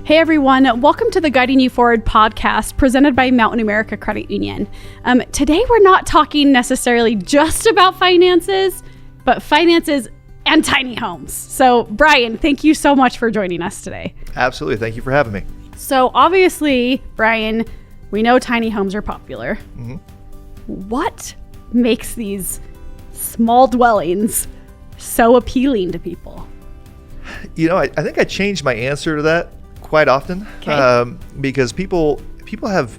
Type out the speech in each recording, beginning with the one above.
Hey everyone, welcome to the Guiding You Forward podcast presented by Mountain America Credit Union. Today we're not talking necessarily just about finances, but finances and tiny homes. So Brian, thank you so much for joining us today. Absolutely, thank you for having me. So obviously, Brian, we know tiny homes are popular. Mm-hmm. What makes these small dwellings so appealing to people? You know, I think I changed my answer to that quite often, because people have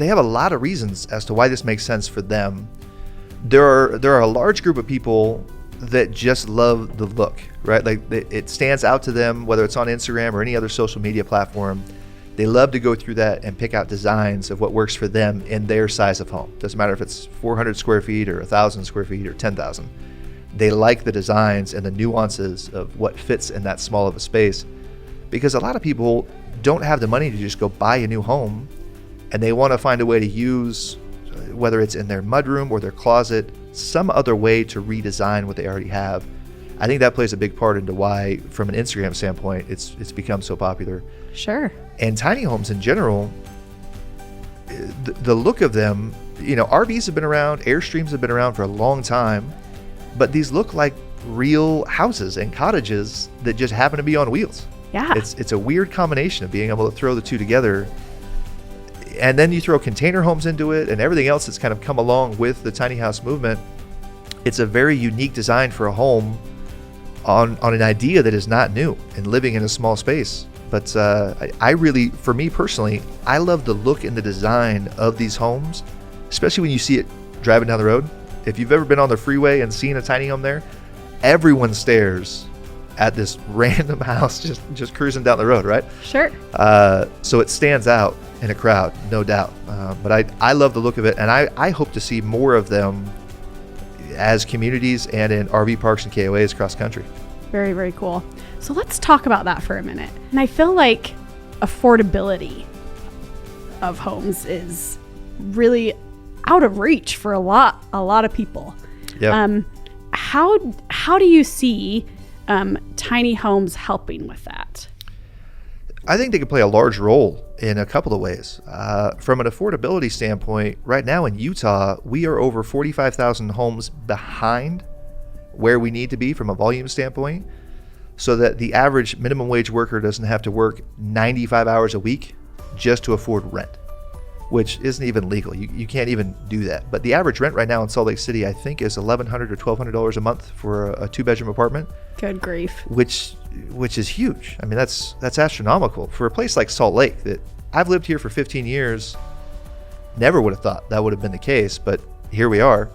a lot of reasons as to why this makes sense for them. There are a large group of people that just love the look, right? Like it stands out to them, whether it's on Instagram or any other social media platform. They love to go through that and pick out designs of what works for them in their size of home. Doesn't matter if it's 400 square feet or 1,000 square feet or 10,000. They like the designs and the nuances of what fits in that small of a space. Because a lot of people don't have the money to just go buy a new home, and they want to find a way to use, whether it's in their mudroom or their closet, some other way to redesign what they already have. I think that plays a big part into why, from an Instagram standpoint, it's become so popular. Sure. And tiny homes in general, the look of them, you know, RVs have been around, Airstreams have been around for a long time, but these look like real houses and cottages that just happen to be on wheels. Yeah. It's a weird combination of being able to throw the two together. And then you throw container homes into it and everything else that's kind of come along with the tiny house movement. It's a very unique design for a home on an idea that is not new and living in a small space. But I really, for me personally, I love the look and the design of these homes, especially when you see it driving down the road. If you've ever been on the freeway and seen a tiny home there, everyone stares at this random house just cruising down the road, right? Sure. So it stands out in a crowd, no doubt. But I love the look of it, and I hope to see more of them as communities and in RV parks and KOAs across the country. Very, very cool. So let's talk about that for a minute. And I feel like affordability of homes is really out of reach for a lot of people. Yeah. How do you see tiny homes helping with that? I think they could play a large role in a couple of ways. From an affordability standpoint, right now in Utah, we are over 45,000 homes behind where we need to be from a volume standpoint, so that the average minimum wage worker doesn't have to work 95 hours a week just to afford rent, which isn't even legal. You can't even do that. But the average rent right now in Salt Lake City, I think, is $1,100 or $1,200 a month for a two-bedroom apartment. Good grief. Which is huge. I mean, that's astronomical for a place like Salt Lake that I've lived here for 15 years. Never would have thought that would have been the case, but here we are,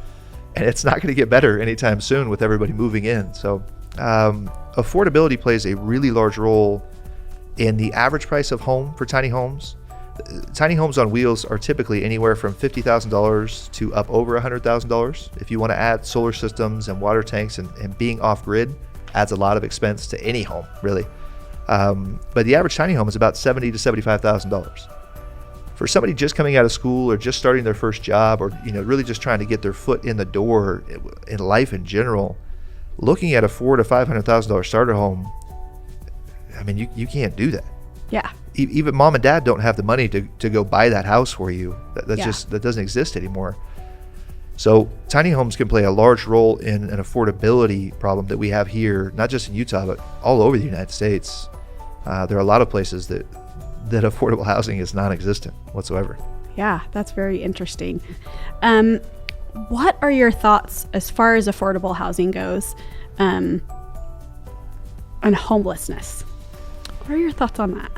and it's not going to get better anytime soon with everybody moving in. So affordability plays a really large role in the average price of home for tiny homes. Tiny homes on wheels are typically anywhere from $50,000 to up over $100,000. If you want to add solar systems and water tanks and being off-grid, adds a lot of expense to any home, really. But the average tiny home is about $70,000 to $75,000. For somebody just coming out of school or just starting their first job, or really just trying to get their foot in the door in life in general, looking at a $400,000 to $500,000 starter home, I mean, you can't do that. Yeah. Even mom and dad don't have the money to go buy that house for you. That doesn't exist anymore. So tiny homes can play a large role in an affordability problem that we have here, not just in Utah, but all over the United States. There are a lot of places that affordable housing is non-existent whatsoever. Yeah, that's very interesting. What are your thoughts as far as affordable housing goes, on homelessness? What are your thoughts on that?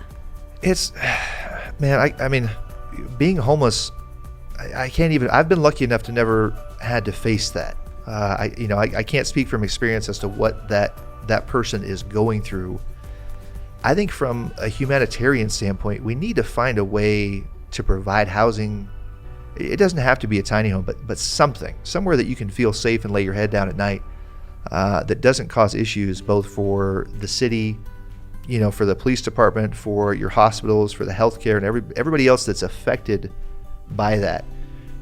I mean, being homeless, I can't even, I've been lucky enough to never had to face that. I can't speak from experience as to what that person is going through. I think from a humanitarian standpoint, we need to find a way to provide housing. It doesn't have to be a tiny home, but somewhere that you can feel safe and lay your head down at night, that doesn't cause issues both for the city, for the police department, for your hospitals, for the healthcare, and everybody else that's affected by that.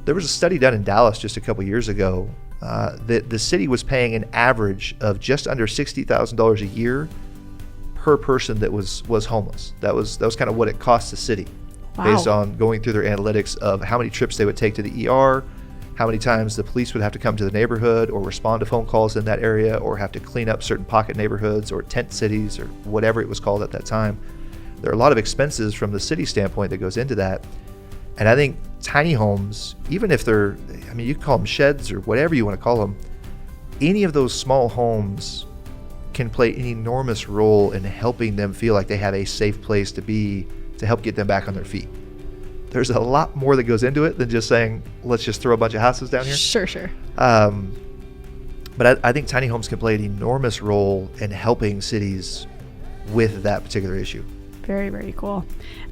There was a study done in Dallas just a couple years ago that the city was paying an average of just under $60,000 a year per person that was homeless. That was kind of what it cost the city. Wow. Based on going through their analytics of how many trips they would take to the ER, how many times the police would have to come to the neighborhood or respond to phone calls in that area, or have to clean up certain pocket neighborhoods or tent cities or whatever it was called at that time. There are a lot of expenses from the city standpoint that goes into that. And I think tiny homes, even if they're, I mean, you can call them sheds or whatever you want to call them, any of those small homes can play an enormous role in helping them feel like they have a safe place to be, to help get them back on their feet. There's a lot more that goes into it than just saying, let's just throw a bunch of houses down here. Sure. But I think tiny homes can play an enormous role in helping cities with that particular issue. Very, very cool.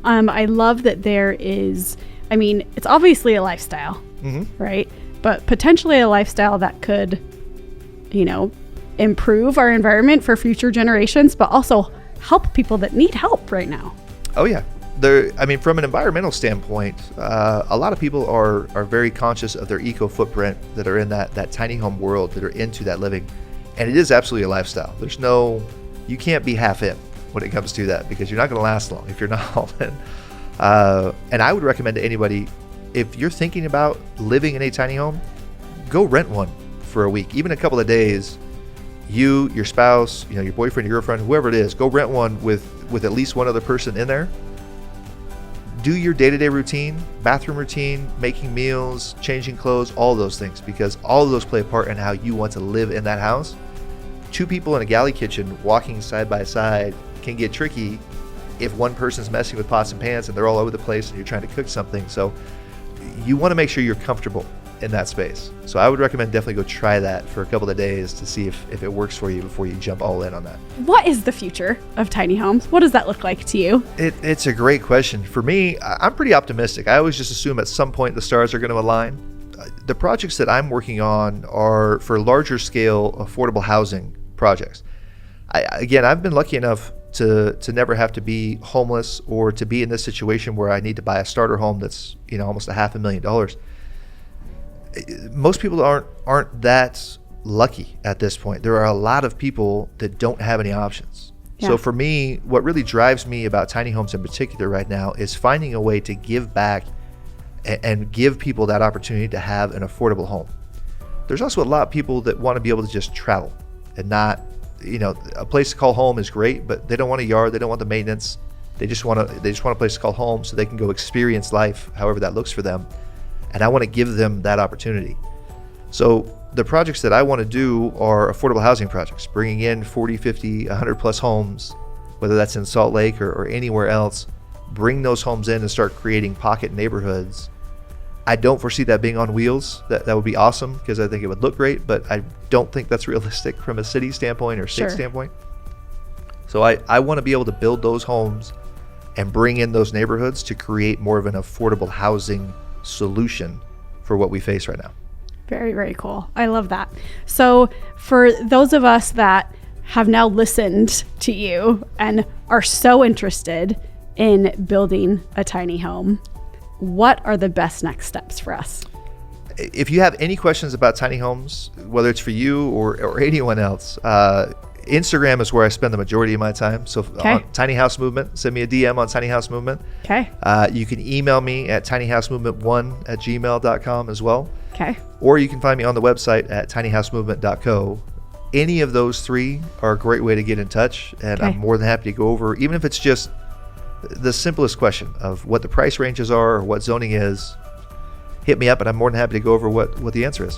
I love that there is, I mean, it's obviously a lifestyle, right? But potentially a lifestyle that could, improve our environment for future generations, but also help people that need help right now. Oh, yeah. From an environmental standpoint, a lot of people are very conscious of their eco footprint that are in that tiny home world, that are into that living. And it is absolutely a lifestyle. You can't be half in when it comes to that, because you're not going to last long if you're not all in. And I would recommend to anybody, if you're thinking about living in a tiny home, go rent one for a week, even a couple of days. You, your spouse, your boyfriend, your girlfriend, whoever it is, go rent one with at least one other person in there. Do your day-to-day routine, bathroom routine, making meals, changing clothes, all those things, because all of those play a part in how you want to live in that house. Two people in a galley kitchen walking side by side can get tricky if one person's messing with pots and pans and they're all over the place and you're trying to cook something. So you want to make sure you're comfortable in that space. So I would recommend definitely go try that for a couple of days to see if it works for you before you jump all in on that. What is the future of tiny homes? What does that look like to you? It's a great question. For me, I'm pretty optimistic. I always just assume at some point the stars are going to align. The projects that I'm working on are for larger scale affordable housing projects. I've been lucky enough to never have to be homeless or to be in this situation where I need to buy a starter home that's almost $500,000. Most people aren't that lucky at this point. There are a lot of people that don't have any options. Yeah. So for me, what really drives me about tiny homes in particular right now is finding a way to give back and give people that opportunity to have an affordable home. There's also a lot of people that want to be able to just travel and not, a place to call home is great, but they don't want a yard, they don't want the maintenance. They just want a place to call home so they can go experience life however that looks for them. And I want to give them that opportunity. So the projects that I want to do are affordable housing projects, bringing in 40, 50, 100 plus homes, whether that's in Salt Lake or anywhere else. Bring those homes in and start creating pocket neighborhoods. I don't foresee that being on wheels. That would be awesome because I think it would look great, but I don't think that's realistic from a city standpoint or state standpoint. So I want to be able to build those homes and bring in those neighborhoods to create more of an affordable housing solution for what we face right now. Very, very cool. I love that. So for those of us that have now listened to you and are so interested in building a tiny home, what are the best next steps for us? If you have any questions about tiny homes, whether it's for you or anyone else, Instagram is where I spend the majority of my time. So on Tiny House Movement, send me a DM on Tiny House Movement. Okay. You can email me at tinyhousemovement1@gmail.com as well. Okay. Or you can find me on the website at tinyhousemovement.co. Any of those three are a great way to get in touch, and I'm more than happy to go over, even if it's just the simplest question of what the price ranges are or what zoning is. Hit me up, and I'm more than happy to go over what the answer is.